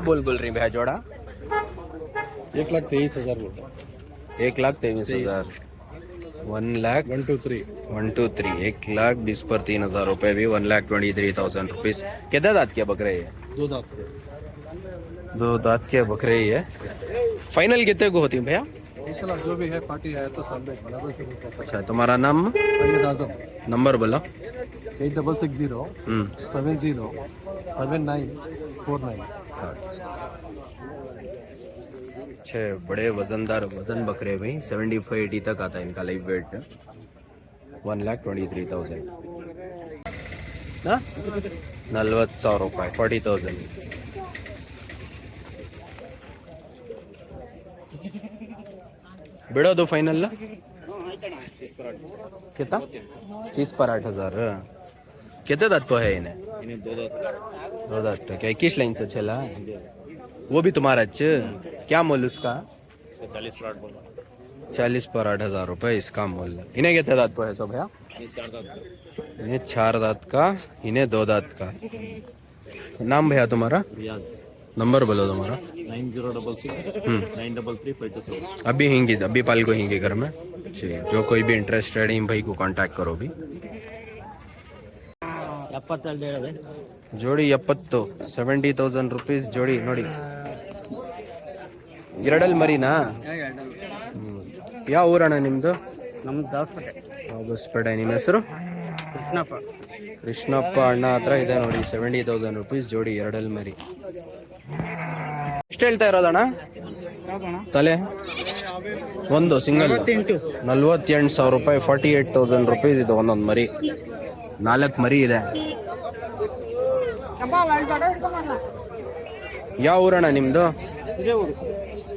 बोल रही भैया जोड़ा 1,23,000 बोल रहा 1,23,000 1,23,000 1,20 पर 3,000 रुपए भी 1,23,000 रुपीज। कितने दांत के बकरे है? 2 दांत के। 2 दांत के बकरे ही है। फाइनल कितने को होती है भैया? इंशाल्लाह जो भी है पार्टी है तो सब में बराबर से होता है। अच्छा, तुम्हारा नाम सैयद आजम नंबर बोलो। 8660 707949। अच्छे बड़े वजनदार वजन बकरे भाई 75-80 तक आता है इनका लाइव वेट। 1,23,000 40,000 ರೂಪಾಯಿ 40,000 बिड़ोदो फाइनल कितना 30 पर 8,000। कितने दांत को है इन्हें? 2 दांत तो क्या 21 लाइन से चला? वो भी तुम्हारा क्या मोल उसका? 40 पर 8,000 रुपए इसका मोल। इन्हें कितने दांत को है सब भैया? इन्हें 4 दांत का, इन्हें 2 दांत का। नाम भैया तुम्हारा? नंबर बोलो तुम्हारा। 9066 अभी हिंगी अभी पाल को हिंगी घर में। जी, जो कोई भी इंटरेस्टेड है भाई को कांटेक्ट करो भी। जोड़ी 70 70,000 रुपीस जोड़ी ನೋಡಿ ಎರಡಲ್ ಮರಿನಾ? ಯಾವ ಊರಣ್ಣ ನಿಮ್ದು? ನಮ್ದು ಹೊಸಪೇಟೆ. ನಿಮ್ಮ ಹೆಸರು? ಕೃಷ್ಣಪ್ಪ. ಕೃಷ್ಣಪ್ಪ ಅಣ್ಣ ಹತ್ರ ಇದೆ ನೋಡಿ 70,000 रुपीस ಜೋಡಿ ಎರಡಲ್ ಮರಿ. ಎಷ್ಟು ಹೇಳ್ತಾ ಇರೋದಣ್ಣ ತಲೆ? ಒಂದು ಸಿಂಗಲ್ 48,000 ರೂಪಾಯಿ 48,000 रुपीस ಇದು ಒಂದೊಂದು ಮರಿ. 4 ಮರಿ ಇದೆ. ಯಾವ ಊರಣ್ಣ ನಿಮ್ದು?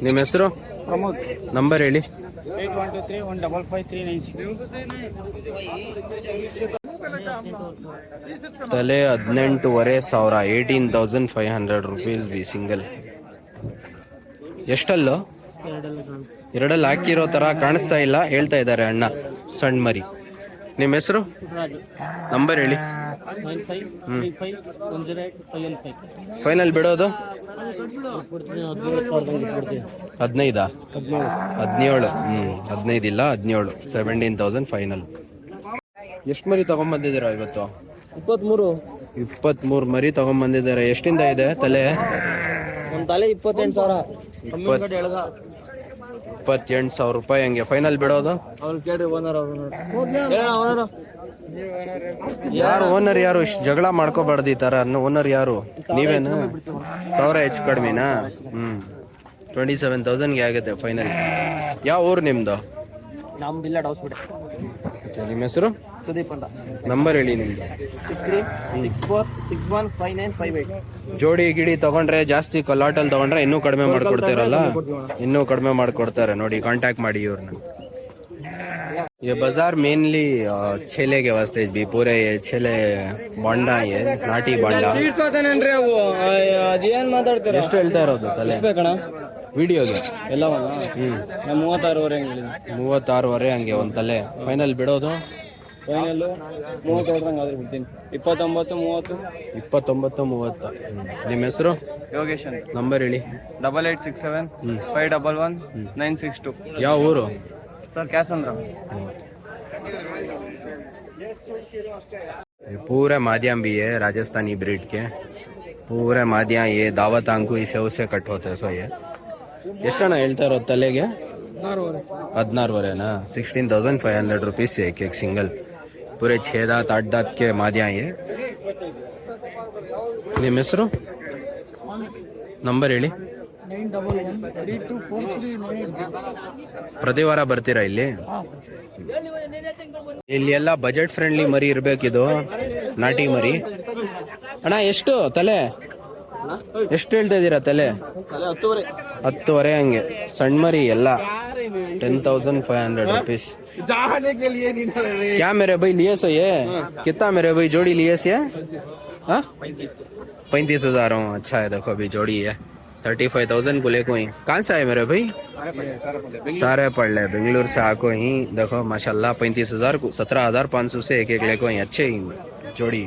ನಿಮ್ಮ ಹೆಸರು? ಪ್ರಮೋದ್. ನಂಬರ್ ಹೇಳಿ. 8123155396. ತಲೆ 18,500 18,500 रुपीस ಬಿ ಸಿಂಗಲ್. ಎಷ್ಟಲ್ಲೋ? ಎರಡಲ್ಲಿ ಹಾಕಿರೋ ತರ ಕಾಣಿಸ್ತಾ ಇಲ್ಲ, ಹೇಳ್ತಾ ಇದ್ದಾರೆ ಅಣ್ಣ. ಸಣ್ಣ ಮರಿ. ನಿಮ್ಮ ಹೆಸರು? ನಂಬರ್ ಹೇಳಿ. 95351085. ಫೈನಲ್ ಬಿಡೋದು 15 17 15 ಇಲ್ಲ 17 17,000 ಫೈನಲ್. ಎಷ್ಟು ಮರಿ ತಗೊಂಡ್ಬಂದಿದ್ದೀರಾ ಇವತ್ತು? 23 ಮರಿ ತಗೊಂಡ್ಬಂದಿದ್ದಾರೆ. ಎಷ್ಟಿಂದ ಇದೆ ತಲೆ? ಒಂದು ತಲೆ 28,000. 28,000 ರೂಪಾಯಿ ಹಂಗೆ ಫೈನಲ್ ಬಿಡೋದು? ಅವ್ರು ಕೇಳಿ ಓನರ್ ಯಾರು ಓನರ್? ಯಾರು ಇಷ್ಟು ಜಗಳ ಮಾಡ್ಕೋಬಾರ್ದು ಈ ತರ. ಓನರ್ ಯಾರು? ನೀವೇನು? 1,000 ಹೆಚ್ಚು ಕಡಿಮೆನಾ? 27,000ಗೆ ಆಗುತ್ತೆ ಫೈನಲ್. ಯಾವ ಊರು ನಿಮ್ದು? ನಮ್ದು ಇಲ್ಲ ಡೌಸ್ಬಿಟ್ಟೆ. ನಿಮ್ಮ ಹೆಸರು? ಸುದೀಪ್ ಅಂತ. ನಂಬರ್ ಹೇಳಿ ನಿಮ್ದು. 6364615958. ಜೋಡಿ ಗಿಡಿ ತಗೊಂಡ್ರೆ ಜಾಸ್ತಿ ಲಾಟಲ್ಲಿ ತಗೊಂಡ್ರೆ ಇನ್ನೂ ಕಡಿಮೆ ಮಾಡ್ಕೊಡ್ತಾರಲ್ಲ, ಇನ್ನೂ ಕಡಿಮೆ ಮಾಡ್ಕೊಡ್ತಾರೆ ನೋಡಿ. ಕಾಂಟ್ಯಾಕ್ಟ್ ಮಾಡಿ ಇವ್ರನ್ನ. ये बाजार मेनली छेले के वास्ते भी पूरे ये छेले ಬಾಂಡ ये ನಾಟಿ ಬಾಂಡ. ಎಷ್ಟು ಹೇಳ್ತಾ ಇರೋದು ತಲೆ ವಿಡಿಯೋಗೆ? ಎಲ್ಲವಲ್ಲ 36ವರೆ 36ವರೆ ಹಂಗೆ ಒಂದು ತಲೆ ಫೈನಲ್ ಬಿಡೋದು? ಫೈನಲ್ 30 ಹಂಗಾದ್ರೆ ಬಿಡ್ತೀನಿ. 29 30. ನಿಮ್ಮ ಹೆಸರು? ಯೋಗೇಶ್ ಅಂತ. ನಂಬರ್ ಹೇಳಿ. 8867 511962. ಯಾವ ಊರು? सर कैसंद्र. पूरे मादिया भी है राजस्थानी ब्रीड के. पूरे मादिया ये दावत अंकु इसे उससे कट होते हैं. सो ये ಎಷ್ಟಣ್ಣ ಹೇಳ್ತಾ ಇರೋದು ತಲೆಗೆ? 16ವರೆನಾ? 16,500 रुपीस है एक सिंगल. पूरे 6 दांत 8 दांत के मादिया ये. ನಿಮ್ಮ ಹೆಸರು? ನಂಬರ್ ಹೇಳಿ. 91324398. ಪ್ರತಿ ವಾರ ಬರ್ತೀರಾ ಇಲ್ಲಿ? ಇಲ್ಲಿ ಎಲ್ಲ ಬಜೆಟ್ ಫ್ರೆಂಡ್ಲಿ ಮರಿ ಇರ್ಬೇಕಿದು, ನಾಟಿ ಮರಿ. ಅಣ್ಣ ಎಷ್ಟು ತಲೆ? ಎಷ್ಟು ಹೇಳ್ತಾ ಇದ್ದೀರಾ ತಲೆ? 10ವರೆ ಹಂಗೆ. ಸಣ್ಣ ಮರಿ ಎಲ್ಲ 10,500 रुपीस. क्या मेरे भाई लिए सो ये? कितना मेरे भाई जोड़ी लिए से? 35,000. अच्छा है देखो अभी जोड़ी है 35,000 को लेको ही. कहाँ से आए मेरे भाई? सारे पढ़ ले बेंगलुरु से आको ही. देखो माशाल्लाह 35,000 को 17,500 से एक लेको ही. अच्छे ही जोड़ी.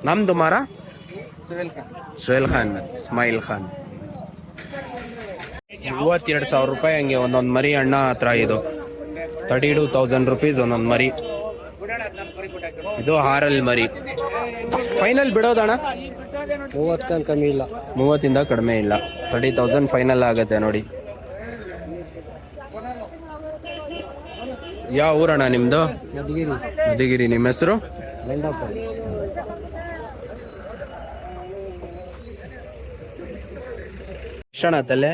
नाम तुम्हारा? सुहेल खान. सुहेल खान, इस्माइल खान. 32,000 ರೂಪಾಯಿ ಹಂಗೆ ಒಂದೊಂದು ಮರಿ ಅಣ್ಣ ಹತ್ರ ಇದು 32,000 rupees ಒಂದೊಂದು ಮರಿ. ಇದು ಹಾರಲ್ ಮರಿ. ಫೈನಲ್ ಬಿಡೋದಣ್ಣ 30 ಕಮ್ಮಿ ಇಲ್ಲ. 30 ಕಡಿಮೆ ಇಲ್ಲ. 30,000 ಫೈನಲ್ ಆಗುತ್ತೆ ನೋಡಿ. ಯಾವ ಊರಣ್ಣ ನಿಮ್ದು? ಮಧುಗಿರಿ. ನಿಮ್ಮ ಹೆಸರು? ಎಷ್ಟಣ್ಣ ತಲೆ?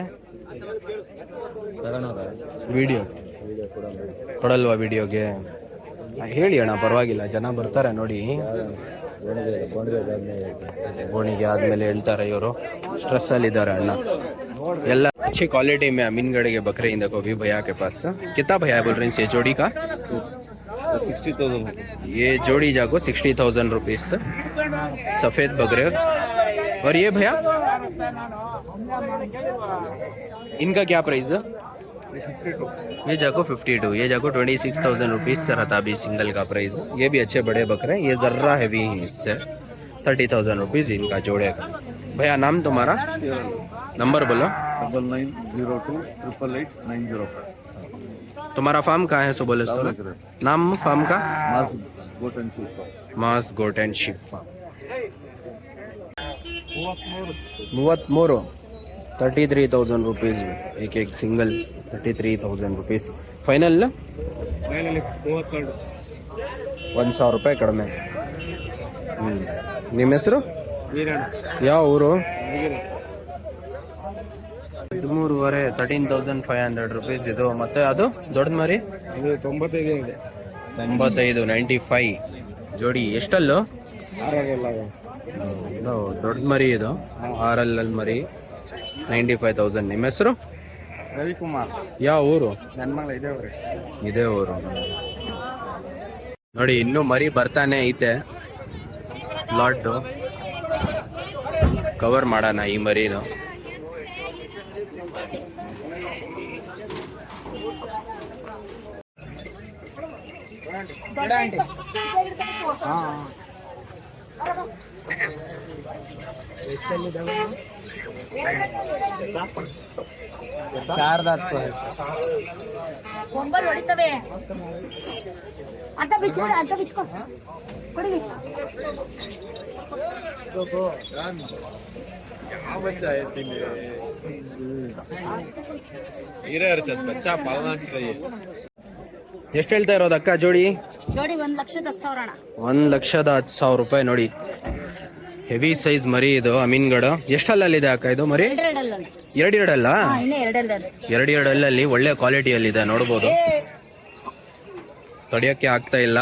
ವಿಡಿಯೋ ಕೊಡಲ್ವಾ ವಿಡಿಯೋಗೆ? ಹೇಳಿ ಅಣ್ಣ, ಪರವಾಗಿಲ್ಲ, ಜನ ಬರ್ತಾರೆ ನೋಡಿ. ಗೋಣಿಗೆ ಆದ್ಮೇಲೆ ಹೇಳ್ತಾರೆ ಇವರು. ಸ್ಟ್ರೆಸ್ ಅಲ್ಲಿ ಇದ್ದಾರೆ ಅಣ್ಣ ಎಲ್ಲ. अच्छी क्वालिटी में अमीनगढ़ के बकरे इन देखो भी भैया के पास। कितना भैया बोल रहे हैं ये जोड़ी का? 60,000. ये जोड़ी जाको 60,000 रुपीज सफेद बकरे. और ये भैया इनका क्या प्राइस है? ये जाको 52, ये जाको 26,000 रुपीज रहता अभी सिंगल का प्राइस. ये भी अच्छे बड़े बकरे, ये जर्रा हैवी है, इससे 30,000 रुपीज इनका जोड़े का. भैया नाम तुम्हारा? नंबर बोलो. 9902888905. तुम्हारा फार्म कहाँ है? सो बोले तो नाम फार्म का? Mass goat and sheep farm. 33, 33,000 rupees एक एक सिंगल. 33,000 rupees final. 1,000 ರೂಪಾಯಿ ಕಡಿಮೆ. ನಿಮ್ಮ ಹೆಸರು? ಯಾವ ಊರು? 13,500 13,500 rupees ಇದು. ಮತ್ತೆ ಅದು ದೊಡ್ಡ ಮರಿ 95 95 ಜೋಡಿ. ಎಷ್ಟಲ್ಲು? ಇದು ದೊಡ್ಡ ಮರಿ ಇದು, ಆರಲ್ಲಲ್ಲಿ ಮರಿ 95,000. ನಿಮ್ಮ ಹೆಸರು? ರವಿಕುಮಾರ್. ಯಾವ ಊರು? ನನ್ನ ಇದೇ ಊರು ನೋಡಿ. ಇನ್ನೂ ಮರಿ ಬರ್ತಾನೆ ಐತೆ. ಲಾಟ್ ಕವರ್ ಮಾಡೋಣ ಈ ಮರಿನು. ಕೊಂಬಲ್ ಹೊಡಿತವೆ ಅಂತ ಬಿಚ್ಕೊಡಿ, ಅಂತ ಬಿಚ್ಕೊ ಕೊಡಿ. ಎಷ್ಟು ಹೇಳ್ತಾ ಇರೋದು ಅಕ್ಕ ಜೋಡಿ? ಜೋಡಿ 1,10,000 ಅಣ್ಣ. 1,10,000 ರೂಪಾಯಿ ನೋಡಿ. ಹೆವಿ ಸೈಜ್ ಮರಿ ಇದು ಅಮೀನ್ಗಢ. ಎಷ್ಟಲ್ಲಲ್ಲಿದೆ ಅಕ್ಕ ಇದು ಮರಿ? ಎರಡಲ್ಲ, ಎರಡಲ್ಲಿ ಒಳ್ಳೆ ಕ್ವಾಲಿಟಿಯಲ್ಲಿದೆ ನೋಡ್ಬೋದು. ತಡಿಯೋಕ್ಕೆ ಆಗ್ತಾ ಇಲ್ಲ.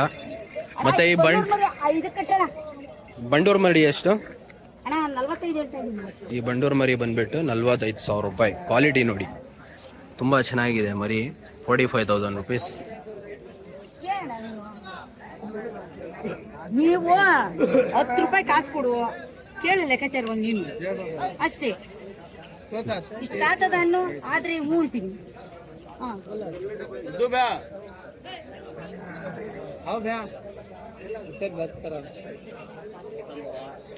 ಮತ್ತೆ ಈ ಬಂಡೂರ್ ಮರಿ ಎಷ್ಟು? ಈ ಬಂಡೂರ್ ಮರಿ ಬಂದ್ಬಿಟ್ಟು 45,000 ರೂಪಾಯಿ. ಕ್ವಾಲಿಟಿ ನೋಡಿ ತುಂಬಾ ಚೆನ್ನಾಗಿದೆ ಮರಿ. 45,000 rupees. ನೀವು 10 ರೂಪಾಯಿ ಕಾಸು ಕೊಡು, ಕೇಳಿ ಲೆಕ್ಕಾಚಾರ ಒಂದು ನೀನು ಅಷ್ಟೇ. ಇಷ್ಟ ಆಗ್ತದ ಅನ್ನು ಆದ್ರೆ ಹ್ಞೂ ಅಂತೀನಿ.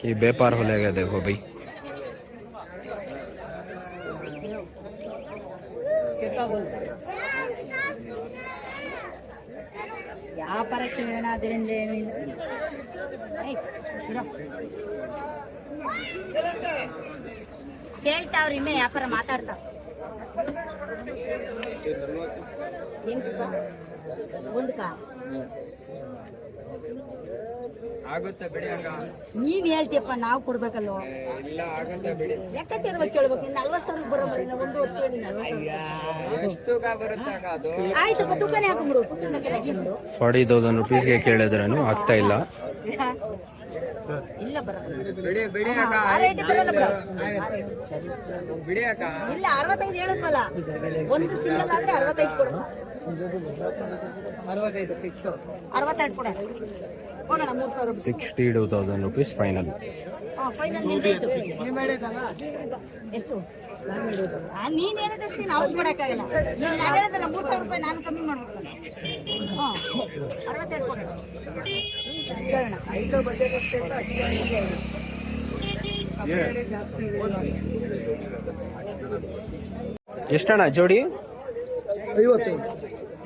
ये व्यापार हो लेगा देखो भाई. ವ್ಯಾಪಾರಕ್ಕೆ ಏನಾದ್ರಿಂದ ಏನಿಲ್ಲ. ಕೇಳ್ತಾವ್ರಿ ಇನ್ನೇ ವ್ಯಾಪಾರ ಮಾತಾಡ್ತಾವ. ನೀವ್ ಹೇಳ್ತೀಯಪ್ಪ, ನಾವು ಕೊಡ್ಬೇಕಲ್ವ? ಲೆಕ್ಕಾಚಾರ ಕೇಳ್ಬೇಕು. 40,000 ಬರೋ ಮರಿ ಒಂದು ಹೊತ್ತು ಹೇಳಿ 40,000 ಆಯ್ತಪ್ಪ. ತುಪ್ಪನೇ ಹಾಕೊಂಡ್ಬಿಡು. 40,000 rupeesಗೆ ಕೇಳಿದ್ರೂ ಆಗ್ತಾ ಇಲ್ಲ. ಇಲ್ಲ ಬರಲ್ಲ, ಇಲ್ಲ 65 ಹೇಳಿದ್ವಲ್ಲ. ಒಂದು ಸಿಂಗಲ್ ಆದ್ರೆ 65 ಕೊಡು. 62 ಕೊಡ. ಹೋಗೋಣ 3,000 ರೂಪಾಯಿ. 62,000 rupees ಫೈನಲ್. ಫೈನಲ್ ಎಷ್ಟು? ನೀನ್ ಹೇಳಿದಷ್ಟು ನಾವು ಕೊಡಕ್ಕಾಗಲ್ಲ. ನಾನು ಹೇಳಿದ್ರೆ 3,000 ರೂಪಾಯಿ ನಾನು ಕಮ್ಮಿ ಮಾಡ್ಬೇಕು. 62 ಕೊಡ. ಎಷ್ಟಣ್ಣ ಜೋಡಿ? 50.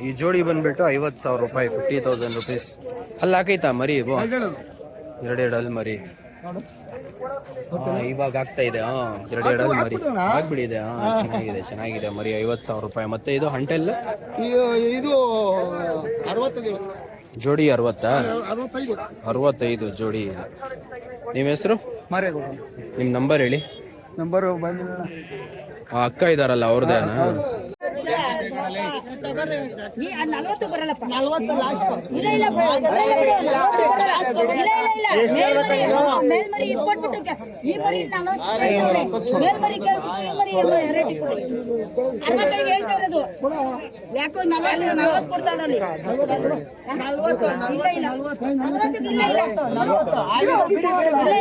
ಈ ಜೋಡಿ ಬಂದ್ಬಿಟ್ಟು 50,000 ರೂಪಾಯಿ, 50,000 ರುಪೀಸ್. ಅಲ್ಲಿ ಹಾಕೈತಾ ಮರಿ ಇವು? ಎರಡೆರಡು ಅಲ್ಲಿ ಮರಿ. ಇವಾಗ ಆಗ್ತಾ ಇದೆ. ಎರಡೆರಡು ಮರಿ ಆಗ್ಬಿಡಿದೆ. ಚೆನ್ನಾಗಿದೆ ಚೆನ್ನಾಗಿದೆ ಮರಿ. 50,000 ರೂಪಾಯಿ. ಮತ್ತೆ ಇದು ಹಂಟೆಲ್ ಇದು 60 ಜೋಡಿ 60? 65 ಜೋಡಿ. ನಿಮ್ಮ ಹೆಸರು? ಮಾರೇಗೌಡ. ನಿಮ್ಮ ನಂಬರ್ ಹೇಳಿ. ನಂಬರ್ ಬಂದಿಲ್ಲ. ಅಕ್ಕ ಇದಾರಲ್ಲ ಅವ್ರದ್ದೇನಾ? ನೀ ಅದ್ 40 ಬರಲ್ಲಪ್ಪ. 40 ಲಾಸ್ಟ್. ಇಲ್ಲ ಇಲ್ಲ ಮೇಲ್ಮರಿ ಇದು ಕೊಟ್ಬಿಟ್ಟು ಈ ಮರಿ 40 ಮೇಲ್ಮರಿ ಈ ಮರಿ ರೇಟ್ ಕೊಡಿ. 65 ಹೇಳ್ತಾ ಇರೋದು. ಯಾಕೋ 40 ಕೊಡ್ತಾವ್ರಲ್ಲಿ. 40 ಇಲ್ಲ ಇಲ್ಲ 40 ಇಲ್ಲ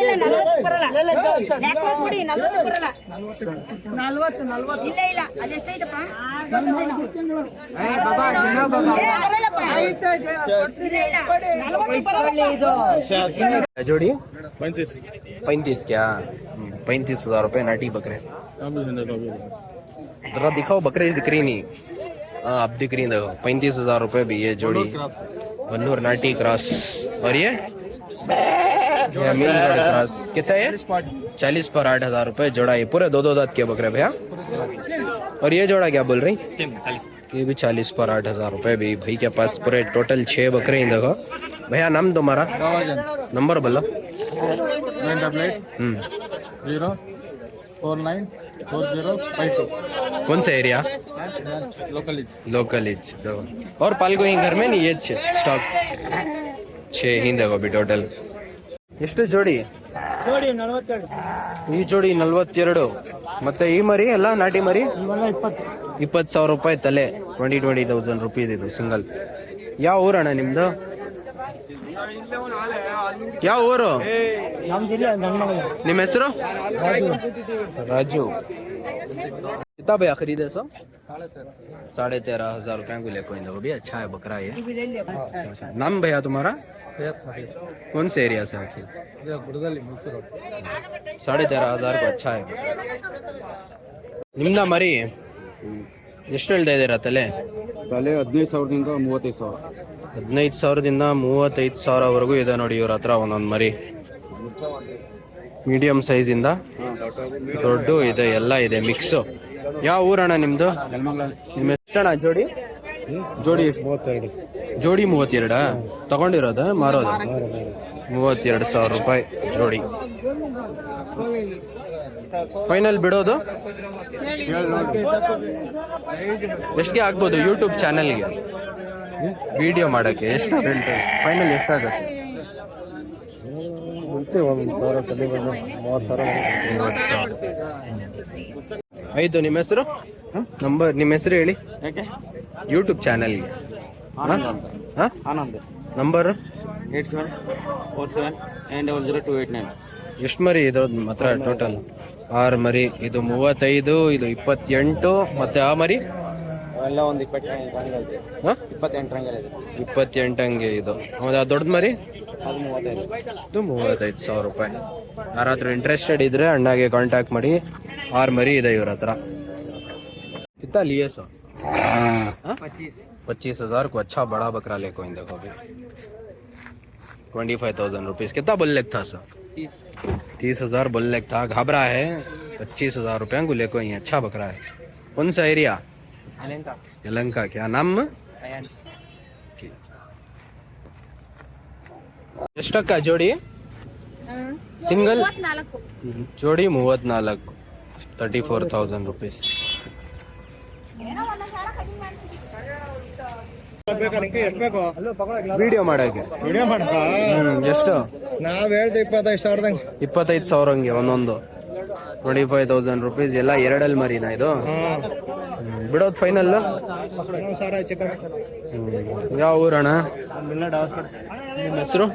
ಇಲ್ಲ 40 ಬರಲ್ಲ. ಯಾಕೋ ಕೊಡಿ 40 ಬರಲ್ಲ. 40 ಇಲ್ಲ ಇಲ್ಲ ಅದೆಷ್ಟೈತಪ್ಪ? जोड़ी 35 क्या? 35,000 रुपए नाटी बकरे. जरा दिखाओ बकरे दिख रही नहीं. हाँ अब दिख रही देखो. 35,000 रुपए भी ये जोड़ी. बन्नूर नाटी क्रॉस. और ये मीरगढ़ क्रॉस कितना है? 40 पर 8,000 रुपए जोड़ा. ये पूरे दो दांत के बकरे भैया. और ये जोड़ा क्या बोल रही? ये भी 40 पर 8,000 रुपए भी भाई के पास पूरे टोटल 6 बकरे ही देखो. भैया नाम तुम्हारा? नंबर बोलो. 900494052. कौन सा एरिया? लोकल इच देखो. और पाल को घर में नहीं ये स्टॉक 6 ही देखो भी टोटल. ಎಷ್ಟು ಜೋಡಿ? ಈ ಜೋಡಿ 42. ಮತ್ತೆ ಈ ಮರಿ ಎಲ್ಲ ನಾಟಿ ಮರಿ 20,000 ರೂಪಾಯಿ ತಲೆ. 20,000 ರುಪೀಸ್ ಇದು ಸಿಂಗಲ್. ಯಾವ ಊರಣ್ಣ ನಿಮ್ದು? ಯಾವ ಊರು? ನಿಮ್ಮ ಹೆಸರು? ರಾಜು. कितना भैया खरीदे सो? 13,500 रुपए को लेको इंदो भी. अच्छा है बकरा ये. अच्छा. नाम भैया तुम्हारा? कौन से एरिया से आखिर? 13,500 को अच्छा है. ನಿಮ್ದ ಮರಿ ಎಷ್ಟು ಹೇಳ್ತಾ ಇದ್ದೀರಾ ತಲೆ? ತಲೆ 15,000ದಿಂದ 35,000. 15,000ದಿಂದ 35,000ವರೆಗೂ ಇದೆ ನೋಡಿ ಇವ್ರ ಹತ್ರ ಒಂದೊಂದು ಮರಿ. ಮೀಡಿಯಂ ಸೈಜ್ ಇಂದ ದೊಡ್ಡ ಇದೆ, ಎಲ್ಲ ಇದೆ ಮಿಕ್ಸ್. ಯಾವ ಊರಣ್ಣ ನಿಮ್ದು? ನಿಮ್ಮ ಎಷ್ಟಣ್ಣ ಜೋಡಿ? ಜೋಡಿ ಎಷ್ಟು? 32. ಜೋಡಿ 32 ತಗೊಂಡಿರೋದ ಮಾರೋದ? 32,000 ರೂಪಾಯಿ ಜೋಡಿ. ಫೈನಲ್ ಬಿಡೋದು ಎಷ್ಟಿಗೆ ಆಗ್ಬೋದು ಯೂಟ್ಯೂಬ್ ಚಾನೆಲ್ಗೆ ವಿಡಿಯೋ ಮಾಡೋಕ್ಕೆ? ಎಷ್ಟು ಹೇಳ್ತಾರೆ ಫೈನಲ್ ಎಷ್ಟಾಗುತ್ತೆ? 30,000 ಆಯ್ತು. ನಿಮ್ಮ ಹೆಸರು? ನಂಬರ್ ನಿಮ್ಮ ಹೆಸರು ಹೇಳಿ ಯೂಟ್ಯೂಬ್ ಚಾನೆಲ್ಗೆ. ಆನಂದ್. ನಂಬರ್ 8747900289. ಎಷ್ಟು ಮರಿ ಇರೋದು ಮಾತ್ರ ಟೋಟಲ್? 6 ಮರಿ. ಇದು 35, ಇದು 28, ಮತ್ತೆ ಆ ಮರಿ ಎಲ್ಲ ಒಂದು 28 ಹಂಗೆ. ಇದು ಹೌದಾ? ದೊಡ್ಡ ಮರಿ ಅದು 35. ಇದು 35,000 ರೂಪಾಯಿ. ಯಾರಾದ್ರೂ ಇಂಟ್ರೆಸ್ಟೆಡ್ ಇದ್ರೆ ಅಣ್ಣಾಗೆ ಕಾಂಟ್ಯಾಕ್ಟ್ ಮಾಡಿ. 6 ಮರಿ ಇದೆ ಇವ್ರ ಹತ್ರ. कितना लिए सो? 25,000 को अच्छा बड़ा बकरा लेको इन देखो अभी. 25,000 रुपीज. कितना बोल लेक था सर? 30,000 बोल लेक था. घबरा है. 25,000 रुपया को लेको ही. अच्छा बकरा है. कौन सा एरिया? यलंका. क्या नाम? ಎಷ್ಟಕ್ಕ ಜೋಡಿ? ಸಿಂಗಲ್ ಜೋಡಿ 34. 34,000 ರುಪೀಸ್. ವಿಡಿಯೋ ಮಾಡಕ್ಕೆ ಎಷ್ಟು? ನಾವ್ ಹೇಳ್ದೆ 25,000. 25,000 ಹಂಗೆ ಒಂದೊಂದು. 25,000 ರುಪೀಸ್. ಎಲ್ಲ ಎರಡಲ್ಲಿ ಮರಿನಾ ಇದು? ಬಿಡೋದು ಫೈನಲ್? ಯಾವ ಊರಣ್ಣ? ನಿಮ್ಮ ಹೆಸರು?